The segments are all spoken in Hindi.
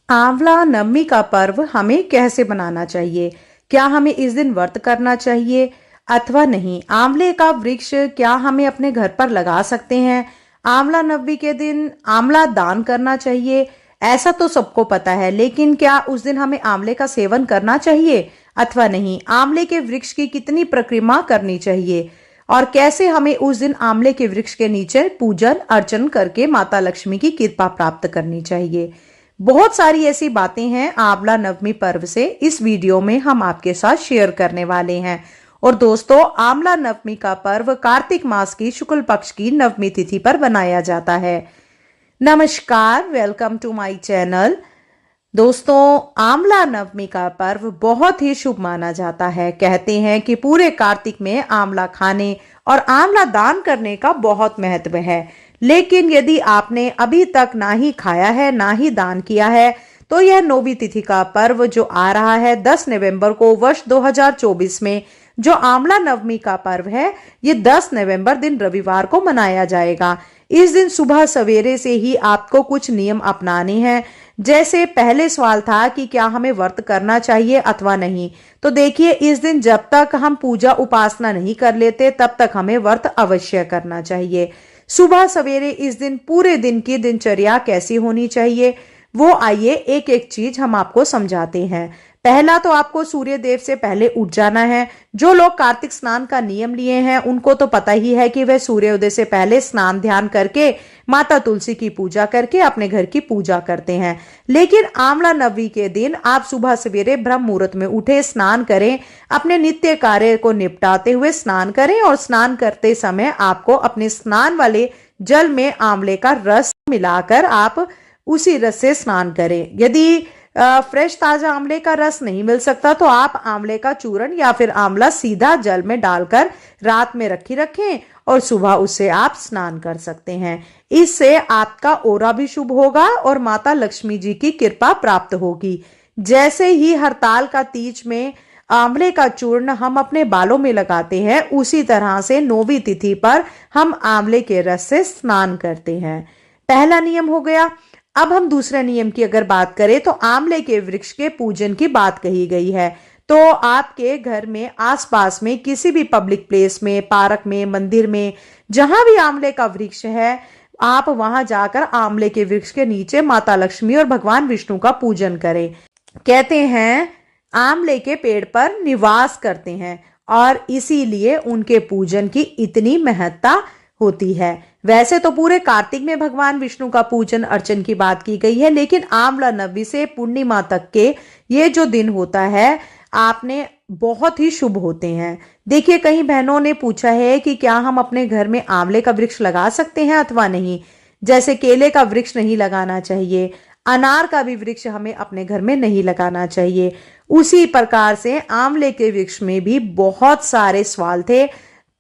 आंवला नवमी का पर्व हमें कैसे मनाना चाहिए? क्या हमें इस दिन व्रत करना चाहिए अथवा नहीं? आंवले का वृक्ष क्या हमें अपने घर पर लगा सकते हैं? आंवला नवमी के दिन आंवला दान करना चाहिए, ऐसा तो सबको पता है, लेकिन क्या उस दिन हमें आंवले का सेवन करना चाहिए अथवा नहीं? आंवले के वृक्ष की कितनी परिक्रमा करनी चाहिए और कैसे हमें उस दिन आंवले के वृक्ष के नीचे पूजन अर्चन करके माता लक्ष्मी की कृपा प्राप्त करनी चाहिए? बहुत सारी ऐसी बातें हैं आंवला नवमी पर्व से इस वीडियो में हम आपके साथ शेयर करने वाले हैं। और दोस्तों, आंवला नवमी का पर्व कार्तिक मास की शुक्ल पक्ष की नवमी तिथि पर बनाया जाता है। नमस्कार, वेलकम टू माय चैनल। दोस्तों, आंवला नवमी का पर्व बहुत ही शुभ माना जाता है। कहते हैं कि पूरे कार्तिक में आंवला खाने और आंवला दान करने का बहुत महत्व है। लेकिन यदि आपने अभी तक ना ही खाया है ना ही दान किया है, तो यह नौवीं तिथि का पर्व जो आ रहा है 10 नवंबर को वर्ष 2024 में, जो आंवला नवमी का पर्व है, ये 10 नवंबर दिन रविवार को मनाया जाएगा। इस दिन सुबह सवेरे से ही आपको कुछ नियम अपनाने हैं। जैसे पहले सवाल था कि क्या हमें व्रत करना चाहिए अथवा नहीं, तो देखिए, इस दिन जब तक हम पूजा उपासना नहीं कर लेते तब तक हमें व्रत अवश्य करना चाहिए। सुबह सवेरे इस दिन पूरे दिन की दिनचर्या कैसी होनी चाहिए, वो आइए एक एक चीज हम आपको समझाते हैं। पहला तो आपको सूर्य देव से पहले उठ जाना है। जो लोग कार्तिक स्नान का नियम लिए हैं उनको तो पता ही है कि वह सूर्योदय से पहले स्नान ध्यान करके माता तुलसी की पूजा करके अपने घर की पूजा करते हैं। लेकिन आंवला नवमी के दिन आप सुबह सवेरे ब्रह्म मुहूर्त में उठे, स्नान करें, अपने नित्य कार्य को निपटाते हुए स्नान करें और स्नान करते समय आपको अपने स्नान वाले जल में आंवले का रस मिलाकर आप उसी रस से स्नान करें। यदि फ्रेश ताजा आंवले का रस नहीं मिल सकता तो आप आंवले का चूर्ण या फिर आंवला सीधा जल में डालकर रात में रखें और सुबह उससे आप स्नान कर सकते हैं। इससे आपका ओरा भी शुभ होगा और माता लक्ष्मी जी की कृपा प्राप्त होगी। जैसे ही हरताल का तीज में आंवले का चूर्ण हम अपने बालों में लगाते हैं, उसी तरह से नौवीं तिथि पर हम आंवले के रस से स्नान करते हैं। पहला नियम हो गया। अब हम दूसरे नियम की अगर बात करें तो आंवले के वृक्ष के पूजन की बात कही गई है। तो आपके घर में आसपास में किसी भी पब्लिक प्लेस में, पार्क में, मंदिर में, जहां भी आंवले का वृक्ष है, आप वहां जाकर आंवले के वृक्ष के नीचे माता लक्ष्मी और भगवान विष्णु का पूजन करें। कहते हैं आंवले के पेड़ पर निवास करते हैं और इसीलिए उनके पूजन की इतनी महत्ता होती है। वैसे तो पूरे कार्तिक में भगवान विष्णु का पूजन अर्चन की बात की गई है, लेकिन आंवला नवमी से पूर्णिमा तक के ये जो दिन होता है आपने बहुत ही शुभ होते हैं। देखिए, कई बहनों ने पूछा है कि क्या हम अपने घर में आंवले का वृक्ष लगा सकते हैं अथवा नहीं। जैसे केले का वृक्ष नहीं लगाना चाहिए, अनार का भी वृक्ष हमें अपने घर में नहीं लगाना चाहिए। उसी प्रकार से आंवले के वृक्ष में भी बहुत सारे सवाल थे,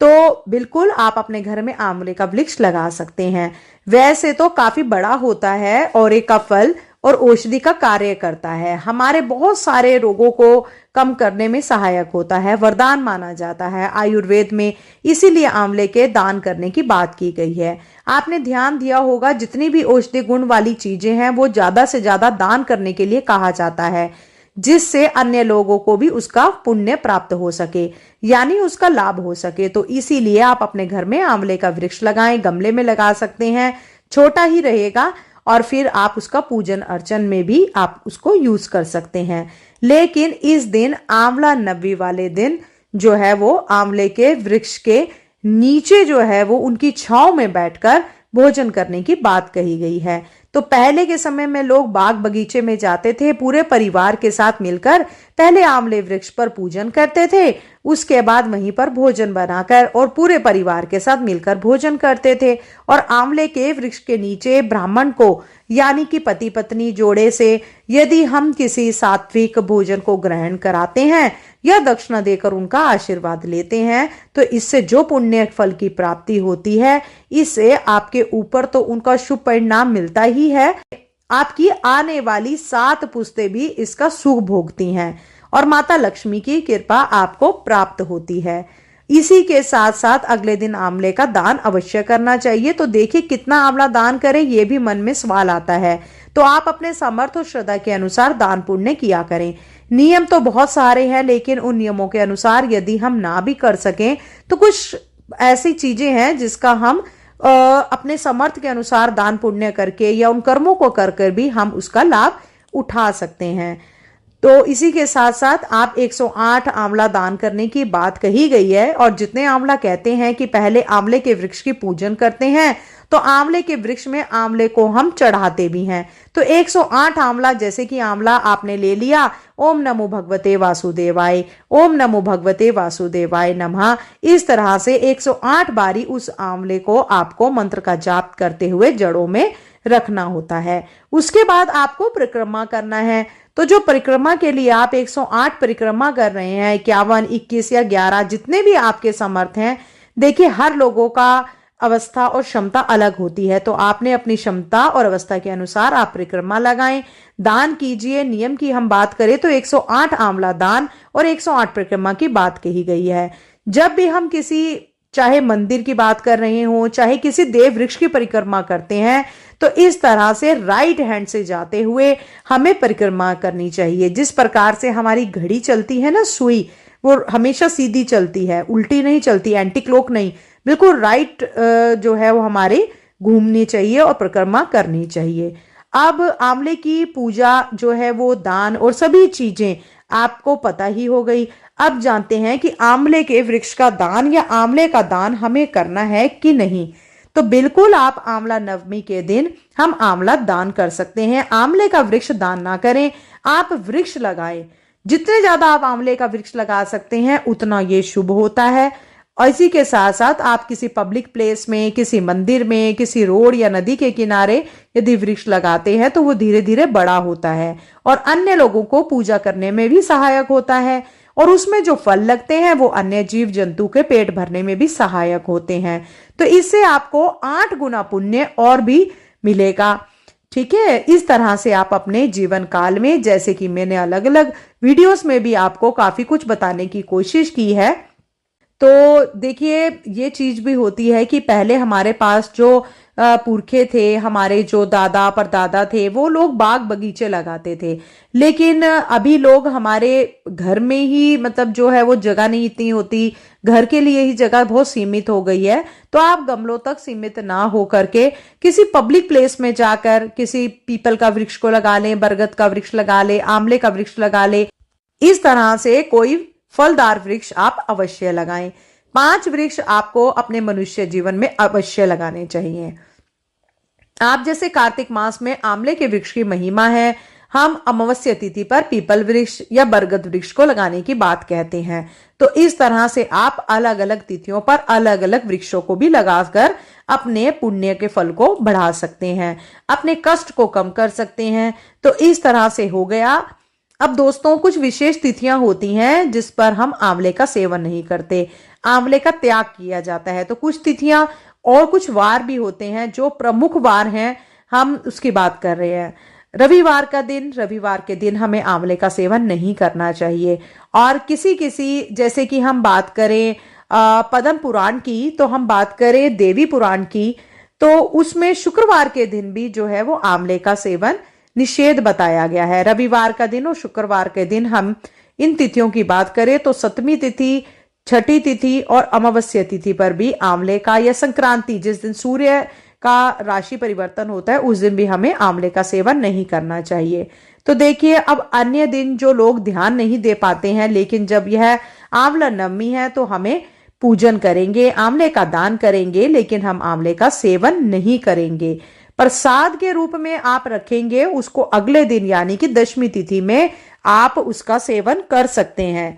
तो बिल्कुल आप अपने घर में आंवले का वृक्ष लगा सकते हैं। वैसे तो काफी बड़ा होता है और एक का फल और औषधि का कार्य करता है, हमारे बहुत सारे रोगों को कम करने में सहायक होता है, वरदान माना जाता है आयुर्वेद में। इसीलिए आंवले के दान करने की बात की गई है। आपने ध्यान दिया होगा, जितनी भी औषधि गुण वाली चीजें हैं वो ज्यादा से ज्यादा दान करने के लिए कहा जाता है, जिससे अन्य लोगों को भी उसका पुण्य प्राप्त हो सके, यानी उसका लाभ हो सके। तो इसीलिए आप अपने घर में आंवले का वृक्ष लगाएं। गमले में लगा सकते हैं, छोटा ही रहेगा, और फिर आप उसका पूजन अर्चन में भी आप उसको यूज कर सकते हैं। लेकिन इस दिन आंवला नवमी वाले दिन जो है वो आंवले के वृक्ष के नीचे जो है वो उनकी छांव में बैठकर भोजन करने की बात कही गई है। तो पहले के समय में लोग बाग बगीचे में जाते थे, पूरे परिवार के साथ मिलकर पहले आंवले वृक्ष पर पूजन करते थे, उसके बाद वहीं पर भोजन बनाकर और पूरे परिवार के साथ मिलकर भोजन करते थे। और आंवले के वृक्ष के नीचे ब्राह्मण को, यानी कि पति पत्नी जोड़े से, यदि हम किसी सात्विक भोजन को ग्रहण कराते हैं या दक्षिणा देकर उनका आशीर्वाद लेते हैं, तो इससे जो पुण्य फल की प्राप्ति होती है, इससे आपके ऊपर तो उनका शुभ परिणाम मिलता ही है, आपकी आने वाली 7 पुश्तें भी इसका सुख भोगती हैं और माता लक्ष्मी की कृपा आपको प्राप्त होती है। इसी के साथ साथ अगले दिन आंवले का दान अवश्य करना चाहिए। तो देखिए कितना आंवला दान करें, ये भी मन में सवाल आता है। तो आप अपने समर्थ और श्रद्धा के अनुसार दान पुण्य किया करें। नियम तो बहुत सारे हैं, लेकिन उन नियमों के अनुसार यदि हम ना भी कर सकें तो कुछ ऐसी चीजें हैं जिसका हम अपने समर्थ के अनुसार दान पुण्य करके या उन कर्मों को कर कर भी हम उसका लाभ उठा सकते हैं। तो इसी के साथ साथ आप 108 आंवला दान करने की बात कही गई है, और जितने आंवला कहते हैं कि पहले आंवले के वृक्ष की पूजन करते हैं, तो आंवले के वृक्ष में आंवले को हम चढ़ाते भी हैं। तो 108 आंवला, जैसे कि आंवला आपने ले लिया, ओम नमो भगवते वासुदेवाय, ओम नमो भगवते वासुदेवाय नमः, इस तरह से 108 बारी उस आंवले को आपको मंत्र का जाप करते हुए जड़ों में रखना होता है। उसके बाद आपको परिक्रमा करना है। तो जो परिक्रमा के लिए आप 108 परिक्रमा कर रहे हैं, 51, 21 या 11, जितने भी आपके समर्थ हैं, देखिए हर लोगों का अवस्था और क्षमता अलग होती है। तो आपने अपनी क्षमता और अवस्था के अनुसार आप परिक्रमा लगाएं, दान कीजिए। नियम की हम बात करें तो 108 आंवला दान और 108 परिक्रमा की बात कही गई है। जब भी हम किसी, चाहे मंदिर की बात कर रहे हो, चाहे किसी देव वृक्ष की परिक्रमा करते हैं, तो इस तरह से राइट हैंड से जाते हुए हमें परिक्रमा करनी चाहिए। जिस प्रकार से हमारी घड़ी चलती है ना, सुई, वो हमेशा सीधी चलती है, उल्टी नहीं चलती, एंटी क्लॉक नहीं, बिल्कुल राइट जो है वो हमारे घूमनी चाहिए और परिक्रमा करनी चाहिए। अब आंवले की पूजा जो है वो दान और सभी चीजें आपको पता ही हो गई। अब जानते हैं कि आंवले के वृक्ष का दान या आंवले का दान हमें करना है कि नहीं। तो बिल्कुल आप आंवला नवमी के दिन हम आंवला दान कर सकते हैं। आंवले का वृक्ष दान ना करें, आप वृक्ष लगाएं। जितने ज्यादा आप आंवले का वृक्ष लगा सकते हैं उतना ये शुभ होता है। और इसी के साथ साथ आप किसी पब्लिक प्लेस में, किसी मंदिर में, किसी रोड या नदी के किनारे यदि वृक्ष लगाते हैं तो वो धीरे धीरे बड़ा होता है और अन्य लोगों को पूजा करने में भी सहायक होता है, और उसमें जो फल लगते हैं वो अन्य जीव जंतु के पेट भरने में भी सहायक होते हैं। तो इससे आपको 8 गुना पुण्य और भी मिलेगा। ठीक है, इस तरह से आप अपने जीवन काल में, जैसे कि मैंने अलग अलग वीडियोस में भी आपको काफी कुछ बताने की कोशिश की है, तो देखिए ये चीज भी होती है कि पहले हमारे पास जो पुरखे थे, हमारे जो दादा परदादा थे, वो लोग बाग बगीचे लगाते थे। लेकिन अभी लोग हमारे घर में ही, मतलब जो है वो जगह नहीं इतनी होती, घर के लिए ही जगह बहुत सीमित हो गई है। तो आप गमलों तक सीमित ना हो करके किसी पब्लिक प्लेस में जाकर किसी पीपल का वृक्ष को लगा लें, बरगद का वृक्ष लगा ले, आंवले का वृक्ष लगा ले। इस तरह से कोई फलदार वृक्ष आप अवश्य लगाएं। 5 वृक्ष आपको अपने मनुष्य जीवन में अवश्य लगाने चाहिए। आप जैसे कार्तिक मास में आंवले के वृक्ष की महिमा है, हम अमावस्या तिथि पर पीपल वृक्ष या बरगद वृक्ष को लगाने की बात कहते हैं। तो इस तरह से आप अलग अलग तिथियों पर अलग अलग वृक्षों को भी लगाकर अपने पुण्य के फल को बढ़ा सकते हैं, अपने कष्ट को कम कर सकते हैं। तो इस तरह से हो गया। अब दोस्तों, कुछ विशेष तिथियां होती हैं जिस पर हम आंवले का सेवन नहीं करते, आंवले का त्याग किया जाता है। तो कुछ तिथियां और कुछ वार भी होते हैं जो प्रमुख वार हैं, हम उसकी बात कर रहे हैं। रविवार के दिन हमें आंवले का सेवन नहीं करना चाहिए। और किसी किसी, जैसे कि हम बात करें पद्म पुराण की, तो हम बात करें देवी पुराण की, तो उसमें शुक्रवार के दिन भी जो है वो आंवले का सेवन निषेध बताया गया है। रविवार का दिन और शुक्रवार के दिन हम इन तिथियों की बात करें तो 7वीं तिथि, 6ठी तिथि और अमावस्या तिथि पर भी आंवले का, या संक्रांति जिस दिन सूर्य का राशि परिवर्तन होता है उस दिन भी हमें आंवले का सेवन नहीं करना चाहिए। तो देखिए, अब अन्य दिन जो लोग ध्यान नहीं दे पाते हैं, लेकिन जब यह आंवला नवमी है तो हमें पूजन करेंगे, आंवले का दान करेंगे, लेकिन हम आंवले का सेवन नहीं करेंगे। प्रसाद के रूप में आप रखेंगे उसको, अगले दिन यानी कि 10वीं तिथि में आप उसका सेवन कर सकते हैं।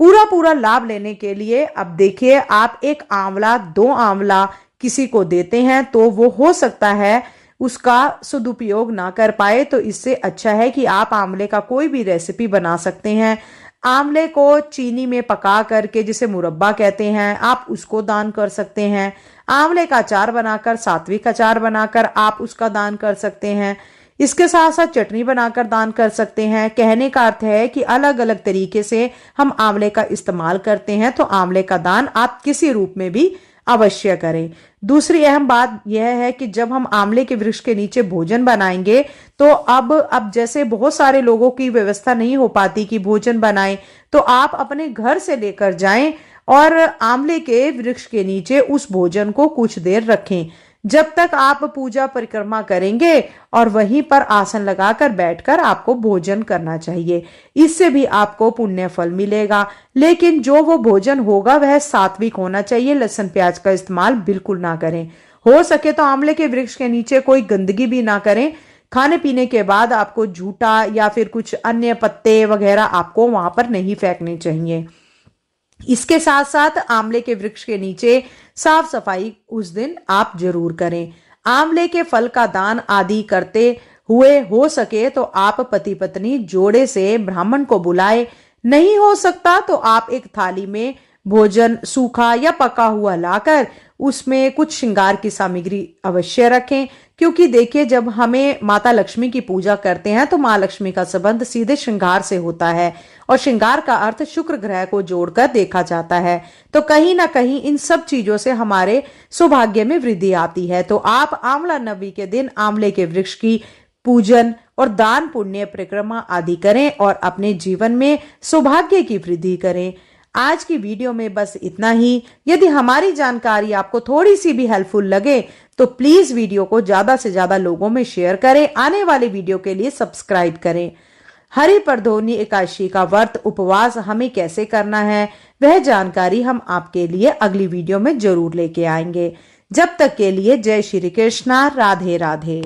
पूरा लाभ लेने के लिए अब देखिए, आप 1 आंवला 2 आंवला किसी को देते हैं तो वो हो सकता है उसका सदुपयोग ना कर पाए। तो इससे अच्छा है कि आप आंवले का कोई भी रेसिपी बना सकते हैं। आंवले को चीनी में पका करके, जिसे मुरब्बा कहते हैं, आप उसको दान कर सकते हैं। आंवले का अचार बनाकर, सात्विक अचार बनाकर आप उसका दान कर सकते हैं। इसके साथ साथ चटनी बनाकर दान कर सकते हैं। कहने का अर्थ है कि अलग अलग तरीके से हम आंवले का इस्तेमाल करते हैं, तो आंवले का दान आप किसी रूप में भी अवश्य करें। दूसरी अहम बात यह है कि जब हम आंवले के वृक्ष के नीचे भोजन बनाएंगे, तो अब जैसे बहुत सारे लोगों की व्यवस्था नहीं हो पाती कि भोजन बनाएं, तो आप अपने घर से लेकर जाएं और आंवले के वृक्ष के नीचे उस भोजन को कुछ देर रखें, जब तक आप पूजा परिक्रमा करेंगे, और वहीं पर आसन लगाकर बैठकर आपको भोजन करना चाहिए। इससे भी आपको पुण्य फल मिलेगा। लेकिन जो वो भोजन होगा वह सात्विक होना चाहिए। लहसुन प्याज का इस्तेमाल बिल्कुल ना करें। हो सके तो आंवले के वृक्ष के नीचे कोई गंदगी भी ना करें। खाने पीने के बाद आपको झूठा या फिर कुछ अन्य पत्ते वगैरह आपको वहां पर नहीं फेंकने चाहिए। इसके साथ साथ आंवले के वृक्ष के नीचे साफ सफाई उस दिन आप जरूर करें। आंवले के फल का दान आदि करते हुए हो सके तो आप पति पत्नी जोड़े से ब्राह्मण को बुलाए। नहीं हो सकता तो आप एक थाली में भोजन सूखा या पका हुआ लाकर उसमें कुछ श्रृंगार की सामग्री अवश्य रखें, क्योंकि देखिए जब हमें माता लक्ष्मी की पूजा करते हैं तो माँ लक्ष्मी का संबंध सीधे श्रृंगार से होता है, और श्रृंगार का अर्थ शुक्र ग्रह को जोड़कर देखा जाता है। तो कहीं ना कहीं इन सब चीजों से हमारे सौभाग्य में वृद्धि आती है। तो आप आंवला नवमी के दिन आंवले के वृक्ष की पूजन और दान पुण्य परिक्रमा आदि करें और अपने जीवन में सौभाग्य की वृद्धि करें। आज की वीडियो में बस इतना ही। यदि हमारी जानकारी आपको थोड़ी सी भी हेल्पफुल लगे तो प्लीज वीडियो को ज्यादा से ज्यादा लोगों में शेयर करें। आने वाले वीडियो के लिए सब्सक्राइब करें। हरि प्रदोषनी एकादशी का व्रत उपवास हमें कैसे करना है वह जानकारी हम आपके लिए अगली वीडियो में जरूर लेके आएंगे। जब तक के लिए जय श्री कृष्णा, राधे राधे।